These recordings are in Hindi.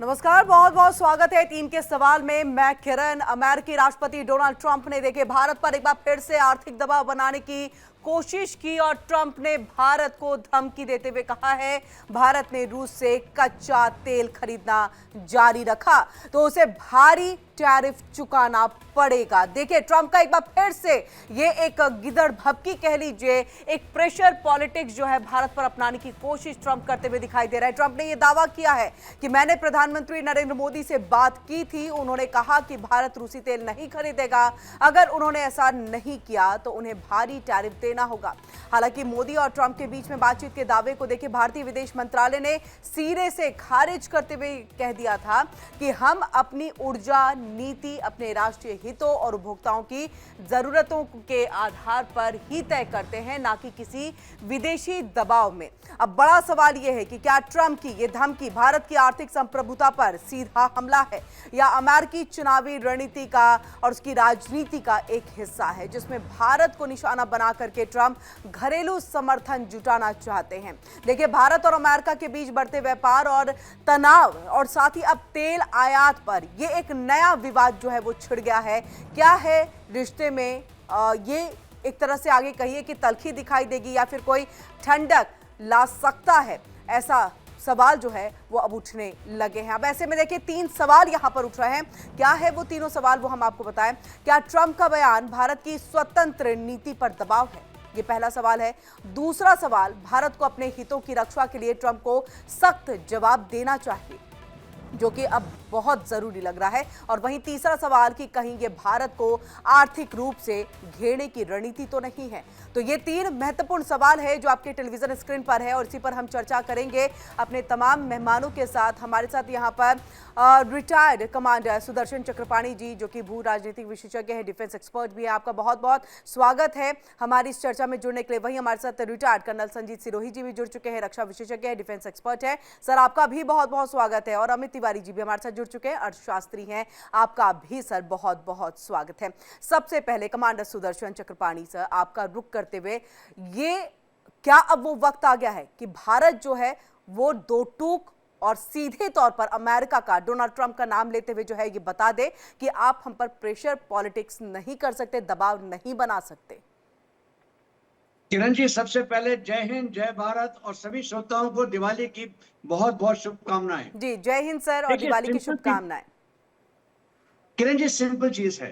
नमस्कार, बहुत बहुत स्वागत है टीम के सवाल में। मैं किरण। अमेरिकी राष्ट्रपति डोनाल्ड ट्रंप ने देखिए भारत पर एक बार फिर से आर्थिक दबाव बनाने की कोशिश की और ट्रंप ने भारत को धमकी देते हुए कहा है भारत ने रूस से कच्चा तेल खरीदना जारी रखा तो उसे भारी टैरिफ चुकाना पड़ेगा। देखिए ट्रंप का एक बार फिर से ये एक गिदड़ भभकी कह लीजिए, एक प्रेशर पॉलिटिक्स जो है भारत पर अपनाने की कोशिश ट्रंप करते हुए दिखाई दे रहा है। ट्रंप ने यह दावा किया है कि मैंने प्रधानमंत्री नरेंद्र मोदी से बात की थी, उन्होंने कहा कि भारत रूसी तेल नहीं खरीदेगा। अगर उन्होंने ऐसा नहीं किया तो उन्हें भारी टैरिफ देना होगा। हालांकि मोदी और ट्रंप के बीच में बातचीत के दावे को देखिए भारतीय विदेश मंत्रालय ने सिरे से खारिज करते हुए कह दिया था कि हम अपनी ऊर्जा नीति अपने राष्ट्रीय हितों और उपभोक्ताओं की जरूरतों के आधार पर ही तय करते हैं, ना कि किसी विदेशी दबाव में। अब बड़ा सवाल यह है कि क्या ट्रंप की यह धमकी भारत की आर्थिक संप्रभुता पर सीधा हमला है या अमेरिकी चुनावी रणनीति का और उसकी राजनीति का एक हिस्सा है, जिसमें भारत को निशाना बना करके ट्रंप घरेलू समर्थन जुटाना चाहते हैं। देखिए भारत और अमेरिका के बीच बढ़ते व्यापार और तनाव और साथ ही अब तेल आयात पर यह एक नया विवाद जो है वो छिड़ गया है। क्या है रिश्ते में ये एक तरह से आगे कहिए कि तल्खी दिखाई देगी या फिर कोई ठंडक ला सकता है, ऐसा सवाल जो है वो अब उठने लगे हैं। अब ऐसे में देखिए तीन सवाल यहां पर उठ रहे हैं। क्या है वो तीनों सवाल, वो हम आपको बताएं। क्या ट्रंप का बयान भारत की स्वतंत्र नीति पर दबाव है? ये पहला सवाल है। दूसरा सवाल, भारत को अपने हितों की रक्षा के लिए ट्रंप को सख्त जवाब देना चाहिए, जो कि अब बहुत जरूरी लग रहा है। और वहीं तीसरा सवाल कि कहीं ये भारत को आर्थिक रूप से घेरने की रणनीति तो नहीं है। तो ये तीन महत्वपूर्ण सवाल है जो आपके टेलीविजन स्क्रीन पर है और इसी पर हम चर्चा करेंगे अपने तमाम मेहमानों के साथ। हमारे साथ यहाँ पर रिटायर्ड कमांडर सुदर्शन चक्रपाणी जी, जो कि भू राजनीतिक विशेषज्ञ है, डिफेंस एक्सपर्ट भी है। आपका बहुत बहुत स्वागत है हमारी इस चर्चा में जुड़ने के लिए। वहीं हमारे साथ रिटायर्ड कर्नल संजीत सिरोही जी भी जुड़ चुके हैं, रक्षा विशेषज्ञ है, डिफेंस एक्सपर्ट है। सर आपका भी बहुत बहुत स्वागत है। और अमित तिवारी जी भी हमारे साथ जुड़ चुके हैं, अर्थशास्त्री हैं, आपका भी सर बहुत बहुत स्वागत है। सबसे पहले कमांडर सुदर्शन चक्रपाणी सर, आपका रुख करते हुए, ये क्या अब वो वक्त आ गया है कि भारत जो है वो दो टूक और सीधे तौर पर अमेरिका का, डोनाल्ड ट्रंप का नाम लेते हुए जो है ये बता दे कि आप हम पर प्रेशर पॉलिटिक्स नहीं कर सकते, दबाव नहीं बना सकते? किरण जी, सबसे पहले जय हिंद, जय भारत और सभी श्रोताओं को दिवाली की बहुत बहुत शुभकामनाएं। जी जय हिंद सर और दिवाली की शुभकामनाएं। किरण जी, सिंपल चीज है,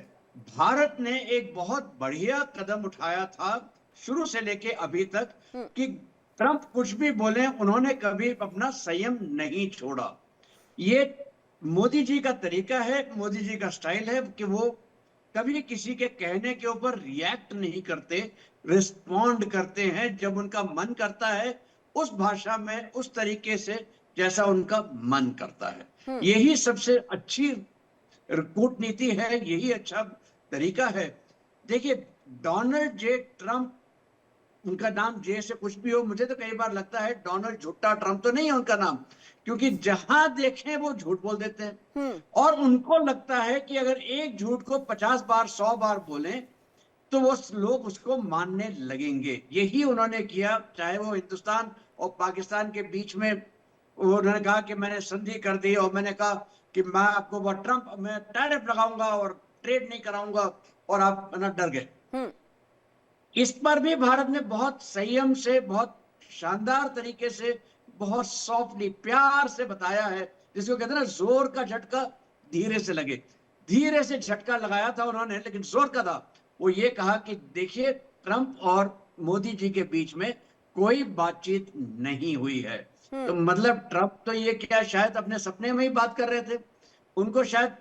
भारत ने एक बहुत बढ़िया कदम उठाया था शुरू से लेके अभी तक कि ट्रंप कुछ भी बोले, उन्होंने कभी अपना संयम नहीं छोड़ा। ये मोदी जी का तरीका है, मोदी जी का स्टाइल है कि वो कभी किसी के कहने के ऊपर रिएक्ट नहीं करते, रिस्पॉन्ड करते हैं जब उनका मन करता है, उस भाषा में, उस तरीके से जैसा उनका मन करता है। यही सबसे अच्छी कूटनीति है, यही अच्छा तरीका है। देखिए डोनाल्ड जे ट्रंप, उनका नाम जे से कुछ भी हो, मुझे तो कई बार लगता है डोनाल्ड झूठा ट्रंप तो नहीं है उनका नाम, क्योंकि जहां देखें वो झूठ बोल देते हैं। और उनको लगता है कि अगर एक झूठ को 50 बार 100 बार बोलें तो वो लोग उसको मानने लगेंगे। यही उन्होंने किया, चाहे वो हिंदुस्तान और पाकिस्तान के बीच में उन्होंने कहा कि मैंने संधि कर दी और मैंने कहा कि मैं आपको वो ट्रंप, मैं टैरिफ लगाऊंगा और ट्रेड नहीं कराऊंगा, और आप ना डर गए। इस पर भी भारत ने बहुत संयम से, बहुत शानदार तरीके से, बहुत सॉफ्टली, प्यार से बताया है, जिसको कहते हैं ना जोर का झटका धीरे से लगे। धीरे से झटका लगाया था उन्होंने, लेकिन जोर का था। वो ये कहा कि देखिए ट्रंप और मोदी जी के बीच में कोई बातचीत नहीं हुई है। तो मतलब ट्रंप तो ये क्या शायद अपने सपने में ही बात कर रहे थे, उनको शायद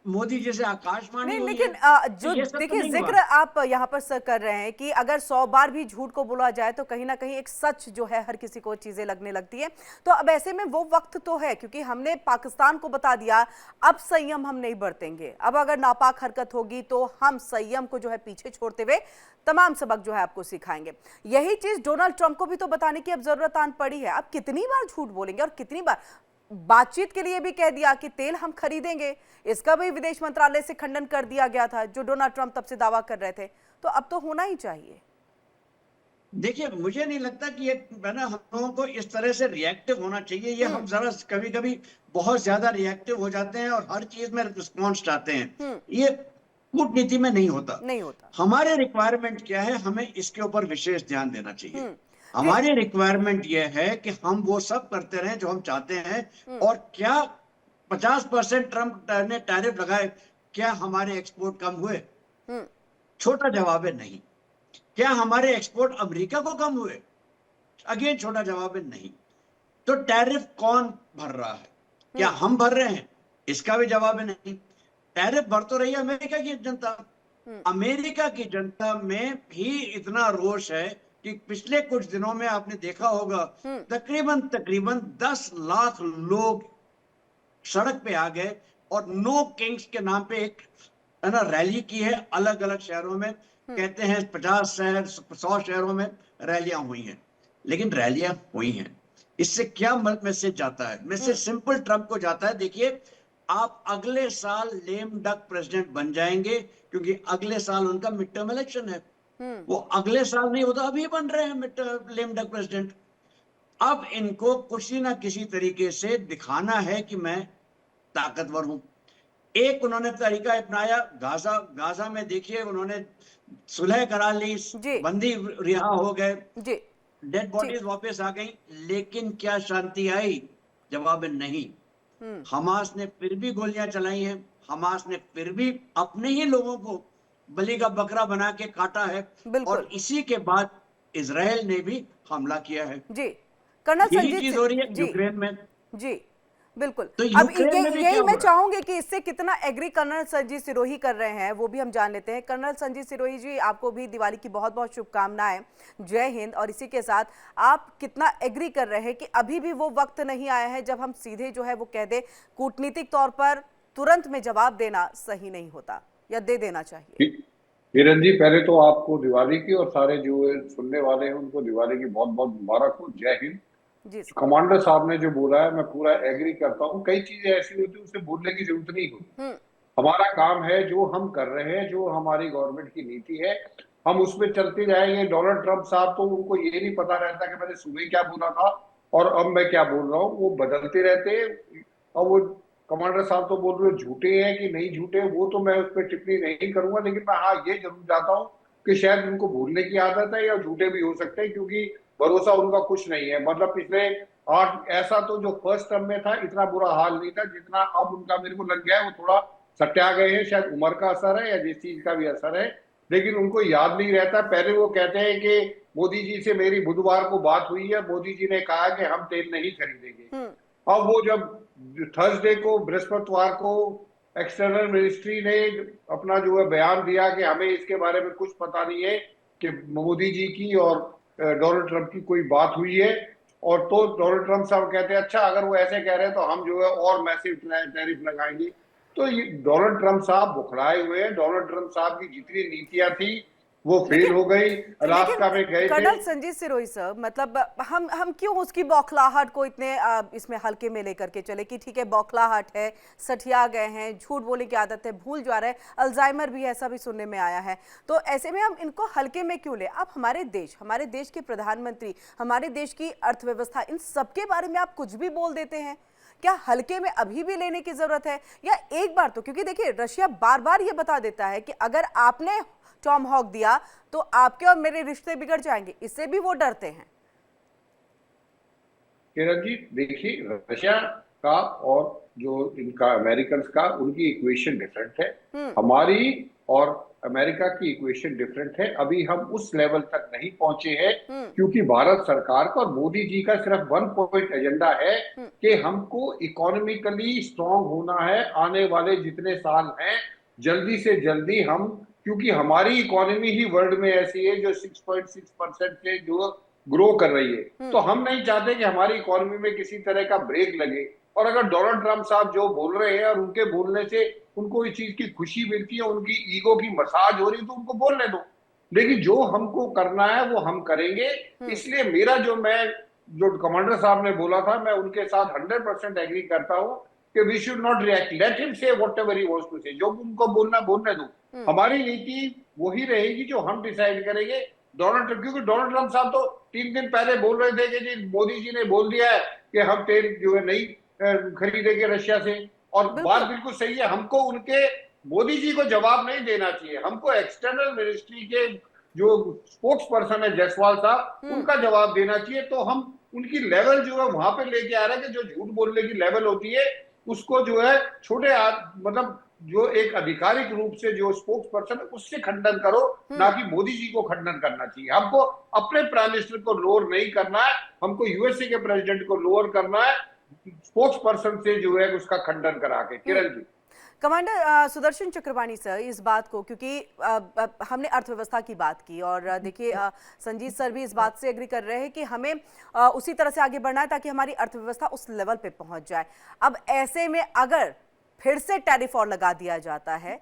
मोदी जी से आकाशवाणी नहीं, हुई लेकिन है। जो ये सब तो देखिए नहीं हुआ। जिक्र आप यहाँ पर सर कर रहे हैं कि अगर 100 बार भी झूठ को बोला जाए तो कहीं ना कहीं एक सच जो है हर किसी को चीजें लगने लगती है। तो अब ऐसे में वो वक्त तो है, क्योंकि हमने पाकिस्तान को बता दिया अब संयम हम नहीं बरतेंगे, अब अगर नापाक हरकत होगी तो हम संयम को जो है पीछे छोड़ते हुए तमाम सबक जो है आपको सिखाएंगे। यही चीज डोनाल्ड ट्रंप को भी तो बताने की अब जरूरत आन पड़ी है। अब कितनी बार झूठ बोलेंगे और कितनी बार बातचीत के लिए भी कह दिया कि तेल हम खरीदेंगे, इसका भी विदेश मंत्रालय से खंडन कर दिया गया था जो डोनाल्ड ट्रंप तब से दावा कर रहे थे। तो अब तो होना ही चाहिए। देखिए, मुझे नहीं लगता कि ये है ना, हम लोगों को इस तरह से रिएक्टिव होना चाहिए। ये हम जरा कभी कभी बहुत ज्यादा रिएक्टिव हो जाते हैं और हर चीज में रिस्पॉन्स चाहते हैं। ये कूटनीति में नहीं होता। नहीं होता। हमारे रिक्वायरमेंट क्या है, हमें इसके ऊपर विशेष ध्यान देना चाहिए। जी। हमारी रिक्वायरमेंट ये है कि हम वो सब करते रहें जो हम चाहते हैं। और क्या 50% ट्रम्प ने टैरिफ लगाए, क्या हमारे एक्सपोर्ट कम हुए? छोटा जवाब है नहीं। क्या हमारे एक्सपोर्ट अमेरिका को कम हुए? अगेन छोटा जवाब है नहीं। तो टैरिफ कौन भर रहा है? क्या हम भर रहे हैं? इसका भी जवाब है नहीं। टैरिफ भर तो रही है अमेरिका की जनता। अमेरिका की जनता में भी इतना रोष है कि पिछले कुछ दिनों में आपने देखा होगा, तकरीबन तकरीबन 10 लाख लोग सड़क पे आ गए और नो किंग्स के नाम पे एक है ना रैली की है अलग अलग शहरों में। कहते हैं 50 शहर 100 शहरों में रैलियां हुई हैं। लेकिन रैलियां हुई हैं, इससे क्या मैसेज जाता है? मैसेज सिंपल ट्रंप को जाता है, देखिए आप अगले साल लेम डक प्रेसिडेंट बन जाएंगे, क्योंकि अगले साल उनका मिड टर्म इलेक्शन है। वो अगले साल नहीं, वो तो अभी बन रहे हैं लेम डक प्रेसिडेंट। अब इनको किसी ना किसी तरीके से दिखाना है कि मैं ताकतवर हूं। एक उन्होंने तरीका अपनाया, गाजा गाजा में देखिए उन्होंने सुलह करा ली, जी। बंदी रिहा हो गए, जी। डेड जी। बॉडीज वापस आ गई। लेकिन क्या शांति आई? जवाब है नहीं। हमास ने फिर भी गोलियां चलाई हैं। हमास ने फिर भी अपने ही लोगों को बलि का बकरा बना के काटा है। और बिल्कुल। इसी के बाद इजराइल ने भी हमला किया है। जी। कर्नल यही संजीत चीज हो रही है जी। यूक्रेन में। जी बिल्कुल। तो अब यूक्रेन में भी यही क्या मैं हो रहा है? चाहूंगी कि इससे कितना एग्री कर्नल संजीत सिरोही कर रहे हैं वो भी हम जान लेते हैं। कर्नल संजीत सिरोही जी, आपको भी दिवाली की बहुत बहुत शुभकामनाएं। जय हिंद। और इसी के साथ आप कितना एग्री कर रहे हैं कि अभी भी वो वक्त नहीं आया है जब हम सीधे जो है वो कह दे कूटनीतिक तौर पर तुरंत में जवाब देना सही नहीं होता, या दे देना चाहिए? किरण जी, पहले तो आपको दिवाली की और सारे जो सुनने वाले हैं उनको दिवाली की बहुत बहुत मुबारक हो। जय हिंद। जी सर। कमांडर साहब ने जो बोला है मैं पूरा एग्री करता हूँ। कई चीजें ऐसी होती है उसे बोलने की जरूरत नहीं होती। हमारा काम है जो हम कर रहे हैं, जो हमारी गवर्नमेंट की नीति है, हम उसमें चलते जाएंगे। डोनाल्ड ट्रंप साहब तो उनको ये नहीं पता रहता कि मैंने सुबह क्या बोला था और अब मैं क्या बोल रहा हूँ, वो बदलते रहते हैं। और वो कमांडर साहब तो बोल रहे हो झूठे हैं कि नहीं झूठे, वो तो मैं उस पर टिप्पणी नहीं करूंगा। लेकिन मैं हाँ ये जरूर चाहता हूँ कि शायद उनको भूलने की आदत है या झूठे भी हो सकते हैं, क्योंकि भरोसा उनका कुछ नहीं है। मतलब पिछले 8 ऐसा तो जो फर्स्ट टर्म में था इतना बुरा हाल नहीं था जितना अब उनका मेरे को लग गया है। वो थोड़ा सट्टा गए हैं, शायद उम्र का असर है या जिस चीज का भी असर है, लेकिन उनको याद नहीं रहता। पहले वो कहते हैं कि मोदी जी से मेरी बुधवार को बात हुई है, मोदी जी ने कहा कि हम तेल नहीं खरीदेंगे। अब वो जब थर्सडे को, बृहस्पतिवार को एक्सटर्नल मिनिस्ट्री ने अपना जो है बयान दिया कि हमें इसके बारे में कुछ पता नहीं है कि मोदी जी की और डोनाल्ड ट्रंप की कोई बात हुई है। और तो डोनाल्ड ट्रंप साहब कहते हैं अच्छा अगर वो ऐसे कह रहे हैं तो हम जो है और मैसिव टैरिफ लगाएंगे। तो ये डोनाल्ड ट्रंप साहब बुखलाए हुए हैं। डोनाल्ड ट्रंप साहब की जितनी नीतियां थी वो फेल हो गई। अलास्का में गए थे। कर्नल संजीत सिरोही सर, मतलब हम क्यों उसकी बौखलाहट को इतने इसमें हल्के में लेकर के चले कि ठीक है बौखलाहट है, सठिया गए हैं, झूठ बोलने की आदत है, भूल जा रहे हैं, अल्जाइमर भी ऐसा भी सुनने में आया है। तो ऐसे में हम इनको हल्के में क्यों ले? आप हमारे देश के प्रधानमंत्री, हमारे देश की अर्थव्यवस्था, इन सबके बारे में आप कुछ भी बोल देते हैं। क्या हल्के में अभी भी लेने की जरूरत है? या एक बार तो, क्योंकि देखिए रशिया बार बार ये बता देता है कि अगर आपने टॉम हॉक दिया तो आपके और मेरे रिश्ते बिगड़ जाएंगे, इससे भी वो डरते हैं। किरण जी देखिए, रशिया का और जो इनका अमेरिकन का, उनकी इक्वेशन डिफरेंट है। हमारी और अमेरिका की इक्वेशन डिफरेंट है। अभी हम उस लेवल तक नहीं पहुंचे हैं, क्योंकि भारत सरकार का और मोदी जी का सिर्फ 1 पॉइंट एजेंडा है कि हमको इकोनॉमिकली स्ट्रांग होना है। आने वाले जितने साल हैं जल्दी से जल्दी हम, क्योंकि हमारी इकोनॉमी ही वर्ल्ड में ऐसी है जो 6.6% से जो ग्रो कर रही है, तो हम नहीं चाहते कि हमारी इकोनॉमी में किसी तरह का ब्रेक लगे। और अगर डोनाल्ड ट्रंप साहब जो बोल रहे हैं और उनके बोलने से उनको इस चीज की खुशी मिलती है, उनकी ईगो की मसाज हो रही है, तो उनको बोलने दो। लेकिन जो हमको करना है वो हम करेंगे। इसलिए मेरा जो कमांडर साहब ने बोला था, मैं उनके साथ 100% एग्री करता हूं कि we should not react, let him say whatever he wants to say. जो उनको बोलना बोलने दो। हमारी नीति वही रहेगी जो हम डिसाइड करेंगे। डोनाल्ड ट्रंप, क्योंकि डोनाल्ड ट्रंप साहब तो 3 दिन पहले बोल रहे थे कि जी मोदी जी ने बोल दिया है कि हम तेल जो है नहीं खरीदेंगे रशिया से। और बात बिल्कुल। बिल्कुल सही है, हमको उनके मोदी जी को जवाब नहीं देना चाहिए, हमको एक्सटर्नल मिनिस्ट्री के जो स्पोक्स पर्सन है जायसवाल साहब उनका जवाब देना चाहिए। तो हम उनकी लेवल जो है वहां पे लेके आ रहे हैं कि जो झूठ बोलने की लेवल होती है उसको जो है मतलब जो एक आधिकारिक रूप से जो स्पोक्स पर्सन है उससे खंडन करो, ना कि मोदी जी को खंडन करना चाहिए। हमको अपने प्राइम मिनिस्टर को लोअर नहीं करना है, हमको यूएसए के प्रेसिडेंट को लोअर करना है स्पोक्स पर्सन से जो है उसका खंडन करा के। किरण जी। कमांडर सुदर्शन चक्रवाणी सर, इस बात को, क्योंकि हमने अर्थव्यवस्था की बात की और देखिए संजीत सर भी इस बात से एग्री कर रहे हैं कि हमें उसी तरह से आगे बढ़ना है ताकि हमारी अर्थव्यवस्था उस लेवल पे पहुंच जाए। अब ऐसे में अगर फिर से टैरिफ और लगा दिया जाता है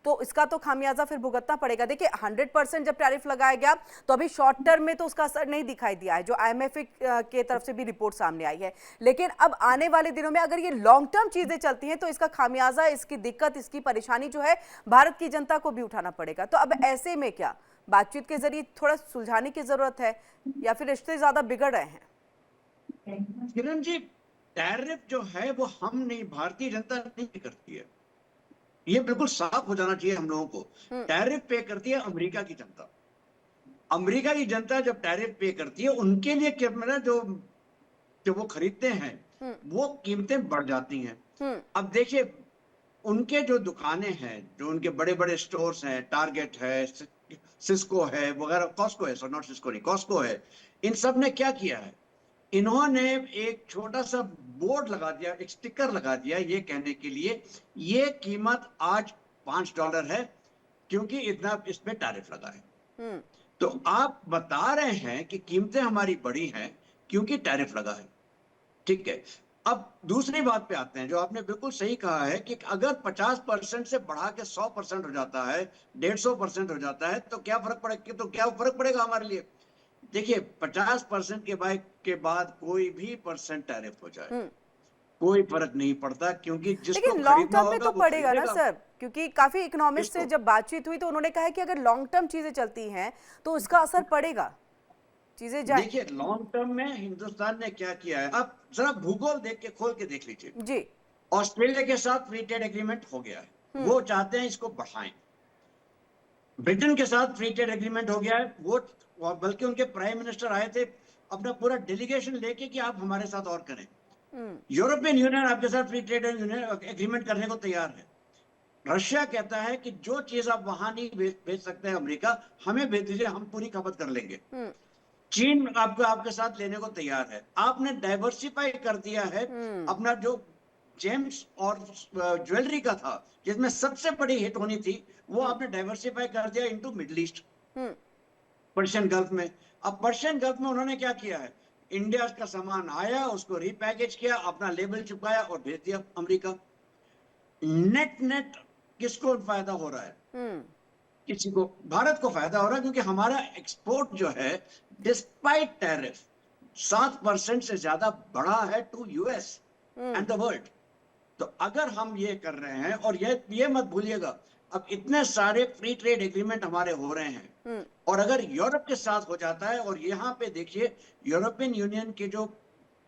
तो इसका तो खामियाजा फिर भुगतना पड़ेगा। देखिए 100% जब टैरिफ लगाया गया तो अभी शॉर्ट टर्म में तो उसका असर नहीं दिखाई दिया है, जो आईएमएफ के तरफ से भी रिपोर्ट सामने आई है, लेकिन अब आने वाले दिनों में अगर ये लॉन्ग टर्म चीजें चलती हैं तो इसका खामियाजा, इसकी दिक्कत, इसकी परेशानी जो है भारत की जनता को भी उठाना पड़ेगा। तो अब ऐसे में क्या बातचीत के जरिए थोड़ा सुलझाने की जरूरत है या फिर रिश्ते ज्यादा बिगड़ रहे हैं? किरण जी, टैरिफ जो है वो हम नहीं, भारतीय जनता नहीं करती है, ये बिल्कुल साफ हो जाना चाहिए हम लोगों को। टैरिफ पे करती है अमेरिका की जनता। अमेरिका की जनता जब टैरिफ पे करती है उनके लिए क्या मतलब जो वो खरीदते हैं वो कीमतें बढ़ जाती हैं। अब देखिए उनके जो दुकानें हैं, जो उनके बड़े बड़े स्टोर्स हैं, टारगेट है, सिस्को है वगैरह, कॉस्को है, सो नॉट सिस्को नहीं, कॉस्को है, इन सब ने क्या किया है, इन्होंने एक छोटा सा बोर्ड लगा दिया, एक स्टिकर लगा दिया ये कहने के लिए ये कीमत आज $5 है क्योंकि इतना इस पे टैरिफ लगा है। तो आप बता रहे हैं कि कीमतें हमारी बढ़ी हैं क्योंकि टैरिफ लगा है, ठीक है। अब दूसरी बात पे आते हैं, जो आपने बिल्कुल सही कहा है कि अगर 50% से बढ़ा के 100% हो जाता है, 150% हो जाता है तो क्या फर्क पड़ेगा हमारे लिए। देखिए 50% के बाद कोई भी परसेंट टैरिफ हो जाए कोई फर्क नहीं पड़ता, क्योंकि जिसको लेकिन लॉन्ग खरीदना टर्म में होगा तो वो पड़ेगा ना खरीदेगा। सर, क्योंकि काफी इकोनॉमिस्ट से किसको? जब बातचीत हुई तो उन्होंने कहा है कि अगर लॉन्ग टर्म चीजें चलती हैं तो इसका असर पड़ेगा, चीजें जाए। देखिए लॉन्ग टर्म में हिंदुस्तान ने क्या किया है, आप जरा भूगोल देख के खोल के देख लीजिए। जी। ऑस्ट्रेलिया के साथ फ्री ट्रेड एग्रीमेंट हो गया है, वो चाहते हैं इसको बढ़ाएं। ब्रिटेन के साथ फ्री ट्रेड एग्रीमेंट हो गया है, वो बल्कि उनके प्राइम मिनिस्टर आए थे अपना पूरा डेलीगेशन लेके कि आप हमारे साथ और करें। यूरोपियन यूनियन आपके साथ फ्री ट्रेड एग्रीमेंट करने को तैयार है। रशिया कहता है कि जो चीज आप वहां नहीं भेज सकते हैं अमेरिका, हमें भेज दीजिए, हम पूरी खपत कर लेंगे। चीन आपको आपके साथ लेने को तैयार है। आपने डाइवर्सिफाई कर दिया है अपना जो जेम्स और ज्वेलरी का था, जिसमें सबसे बड़ी हिट होनी थी, वो आपने डाइवर्सिफाई कर दिया into middle east, Persian gulf में। अब पर्शियन गल्फ में उन्होंने क्या किया है, इंडिया का सामान आया, उसको रिपैकेज किया, अपना लेबल चिपकाया और भेज दिया अमेरिका। नेट नेट किसको फायदा हो रहा है? किसी को, भारत को फायदा हो रहा है, क्योंकि हमारा एक्सपोर्ट जो है डिस्पाइट टैरिफ 7% से ज्यादा बढ़ा है to US and the world. तो अगर हम ये कर रहे हैं, और ये मत भूलिएगा, अब इतने सारे फ्री ट्रेड एग्रीमेंट हमारे हो रहे हैं, और अगर यूरोप के साथ हो जाता है, और यहाँ पे देखिए यूरोपियन यूनियन के जो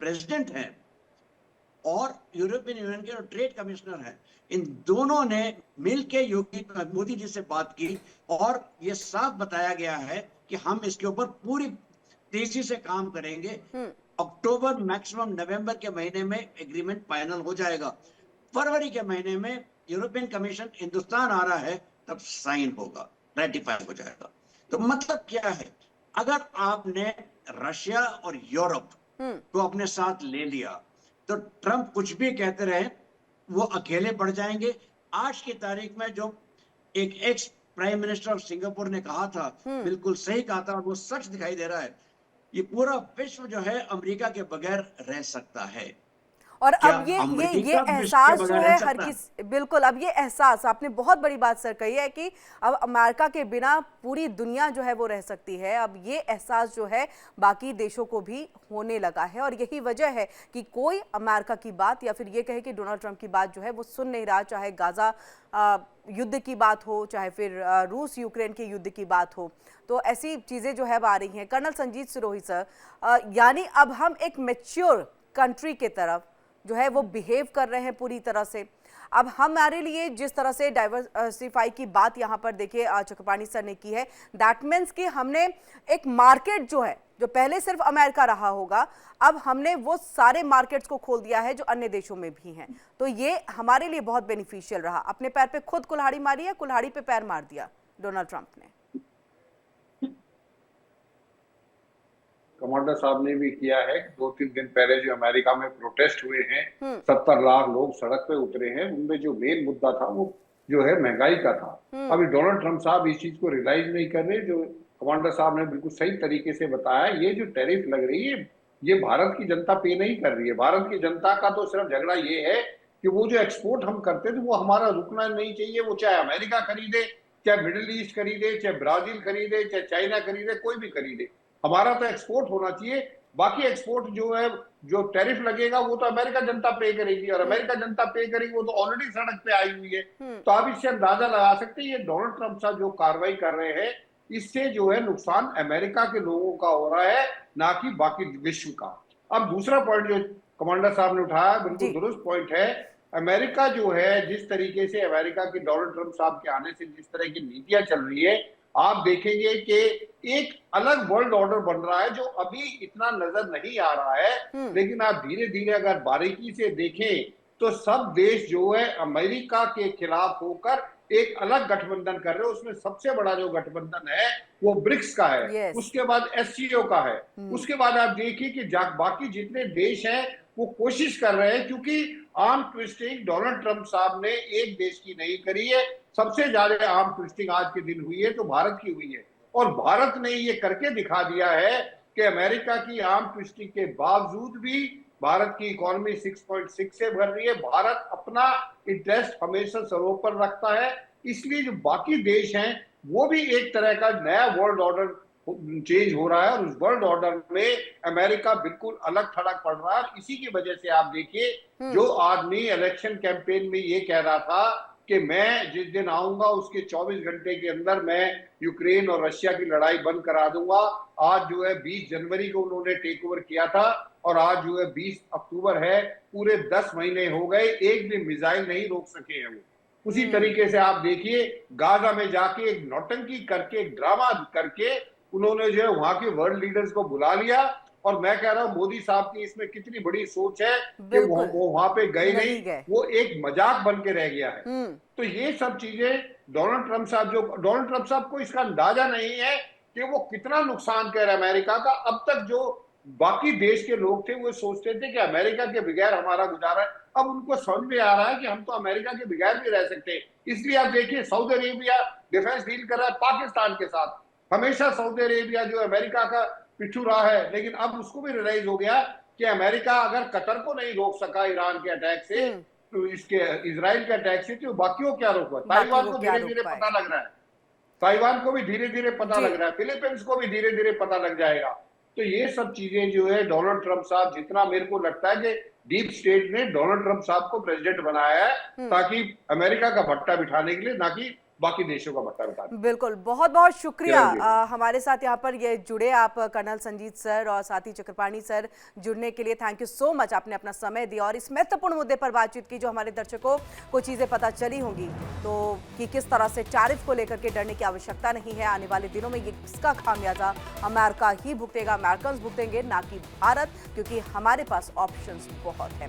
प्रेसिडेंट हैं और यूरोपियन यूनियन के जो ट्रेड कमिश्नर हैं, इन दोनों ने मिलकर मोदी जी से बात की और ये साफ बताया गया है कि हम इसके ऊपर पूरी तेजी से काम करेंगे। अक्टूबर मैक्सिमम नवंबर के महीने में एग्रीमेंट फाइनल हो जाएगा। फरवरी के महीने में यूरोपियन कमीशन हिंदुस्तान आ रहा है, तब साइन होगा, रेटिफाई हो जाएगा। तो मतलब क्या है, अगर आपने रशिया और यूरोप को अपने साथ ले लिया तो ट्रंप कुछ भी कहते रहे, वो अकेले पड़ जाएंगे। आज की तारीख में जो एक ex prime minister of Singapore ने कहा था, बिल्कुल सही कहा था, और वो सच दिखाई दे रहा है, ये पूरा विश्व जो है अमेरिका के बगैर रह सकता है। और क्या अब ये अमेरिका विश्व के एहसास जो बगैर है रह हर सकता है? किस बिल्कुल, अब ये एहसास आपने बहुत बड़ी बात सर कही है कि अब अमेरिका के बिना पूरी दुनिया जो है वो रह सकती है। अब ये एहसास जो है बाकी देशों को भी होने लगा है और यही वजह है कि कोई अमेरिका की बात या फिर ये कहे कि डोनाल्ड ट्रंप की बात जो है वो सुन नहीं रहा, चाहे गाजा युद्ध की बात हो, चाहे फिर रूस यूक्रेन के युद्ध की बात हो। तो ऐसी चीज़ें जो है अब आ रही हैं। कर्नल संजीत सिरोही सर, यानी अब हम एक मैच्योर कंट्री के तरफ जो है वो बिहेव कर रहे हैं पूरी तरह से। अब हमारे लिए जिस तरह से डाइवर्सिफाई की बात यहाँ पर देखिए चक्रपाणी सर ने की है, दैट मीन्स कि हमने एक मार्केट जो है, जो पहले सिर्फ अमेरिका रहा होगा, अब हमने वो सारे मार्केट्स को खोल दिया है जो अन्य देशों में भी हैं। तो ये हमारे लिए बहुत बेनिफिशियल रहा। अपने पैर पे खुद कुल्हाड़ी मारी है, कुल्हाड़ी पे पैर मार दिया डोनाल्ड ट्रंप ने। कमांडर साहब ने भी किया है। 2-3 दिन पहले जो अमेरिका में प्रोटेस्ट हुए हैं, 70 लाख लोग सड़क पे उतरे हैं, उनमें जो मेन मुद्दा था वो जो है महंगाई का था। अभी डोनाल्ड ट्रंप साहब इस चीज को रियलाइज नहीं कर रहे। जो कमांडर साहब ने बिल्कुल सही तरीके से बताया, ये जो टैरिफ लग रही है ये भारत की जनता पे नहीं कर रही है। भारत की जनता का तो सिर्फ झगड़ा ये है कि वो जो एक्सपोर्ट हम करते थे वो हमारा रुकना नहीं चाहिए। वो चाहे अमेरिका खरीदे, चाहे मिडिल ईस्ट खरीदे, चाहे ब्राजील खरीदे, चाहे चाइना खरीदे, कोई भी खरीदे, हमारा तो एक्सपोर्ट होना चाहिए। बाकी एक्सपोर्ट जो है, जो टैरिफ लगेगा वो तो अमेरिका जनता पे करेगी, और अमेरिका जनता पे करेगी, वो तो ऑलरेडी सड़क पे आई हुई है। तो आप इससे अंदाजा लगा सकते हैं ये डोनाल्ड ट्रंप साहब जो कार्रवाई कर रहे हैं, इससे जो है नुकसान अमेरिका के लोगों का हो रहा है, ना कि बाकी विश्व का। अब दूसरा पॉइंट जो कमांडर साहब ने उठाया बिल्कुल दुरुस्त पॉइंट है। अमेरिका जो है, जिस तरीके से अमेरिका की डोनाल्ड ट्रंप साहब के आने से जिस तरह की नीतियां चल रही है, आप देखेंगे कि एक अलग वर्ल्ड ऑर्डर बन रहा है जो अभी इतना नजर नहीं आ रहा है। लेकिन आप धीरे धीरे अगर बारीकी से देखें तो सब देश जो है अमेरिका के खिलाफ होकर एक अलग गठबंधन कर रहे हैं। उसमें सबसे बड़ा जो गठबंधन है वो ब्रिक्स का है, उसके बाद एससीओ का है, उसके बाद आप देखिए कि बाकी जितने देश हैं वो कोशिश कर रहे हैं, क्योंकि आर्म ट्विस्टिंग डोनाल्ड ट्रंप साहब ने एक देश की नहीं करी है। सबसे ज्यादा आर्म ट्विस्टिंग आज के दिन हुई है तो भारत की हुई है, और भारत ने ये करके दिखा दिया है कि अमेरिका की आर्म ट्विस्टिंग के बावजूद भी भारत की इकोनॉमी 6.6 से बढ़ रही है। भारत अपना इंटरेस्ट हमेशा सर्वोपरि रखता है, इसलिए जो बाकी देश हैं वो भी एक तरह का नया वर्ल्ड ऑर्डर चेंज हो रहा है, और उस वर्ल्ड ऑर्डर में अमेरिका बिल्कुल अलग थलग पड़ रहा है। इसी की वजह से आप देखिए, जो आदमी इलेक्शन कैंपेन में ये कह रहा था कि मैं जिस दिन आऊंगा उसके 24 घंटे के अंदर मैं यूक्रेन और रशिया की लड़ाई बंद करा दूंगा, आज जो है 20 जनवरी को उन्होंने टेक ओवर किया था, और आज जो है 20 अक्टूबर है, पूरे 10 महीने हो गए, एक भी मिसाइल नहीं रोक सके हैं वो। उसी तरीके से आप देखिए, गाजा में जाके एक नौटंकी करके, एक ड्रामा करके उन्होंने जो है वहां के वर्ल्ड लीडर्स को बुला लिया, और मैं कह रहा हूं मोदी साहब की इसमें कितनी बड़ी सोच है कि वो वहां पे गए नहीं, वो एक मजाक बन के रह गया है। तो ये सब चीजें डोनाल्ड ट्रंप साहब को इसका अंदाजा नहीं है कि वो कितना नुकसान कर रहे हैं अमेरिका का। अब तक जो बाकी देश के लोग थे वो सोचते थे कि अमेरिका के बगैर हमारा गुजारा है, अब उनको समझ में आ रहा है कि हम तो अमेरिका के बगैर भी रह सकते हैं। इसलिए आप देखिए, सऊदी अरेबिया डिफेंस डील कर रहा है पाकिस्तान के साथ। हमेशा सऊदी अरेबिया जो अमेरिका का पिछू रहा है, लेकिन अब उसको भी रियलाइज हो गया कि अमेरिका अगर कतर को नहीं रोक सका ईरान के अटैक से, तो इसके इजराइल के अटैक से, तो बाकियों क्या रोका। ताइवान को धीरे धीरे पता लग रहा है, ताइवान को भी धीरे धीरे पता लग रहा है, फिलीपींस को भी धीरे धीरे पता लग जाएगा। तो ये सब चीजें जो है डोनाल्ड ट्रंप साहब, जितना मेरे को लगता है कि डीप स्टेट ने डोनाल्ड ट्रंप साहब को प्रेसिडेंट बनाया है ताकि अमेरिका का भट्टा बिठाने के लिए, ना कि बाकी देशों का भट्टा बिठाने। बिल्कुल, बहुत बहुत शुक्रिया हमारे साथ यहाँ पर ये जुड़े आप कर्नल संजीत सर और साथ ही चक्रपाणी सर जुड़ने के लिए। थैंक यू सो मच, आपने अपना समय दिया और इस महत्वपूर्ण मुद्दे पर बातचीत की जो हमारे दर्शकों को चीजें पता चली होंगी, तो कि किस तरह से टैरिफ को लेकर के डरने की आवश्यकता नहीं है। आने वाले दिनों में ये इसका खामियाजा अमेरिका ही भुगतेगा, अमेरिकन भुगतेंगे, ना कि भारत, क्योंकि हमारे पास ऑप्शंस बहुत है।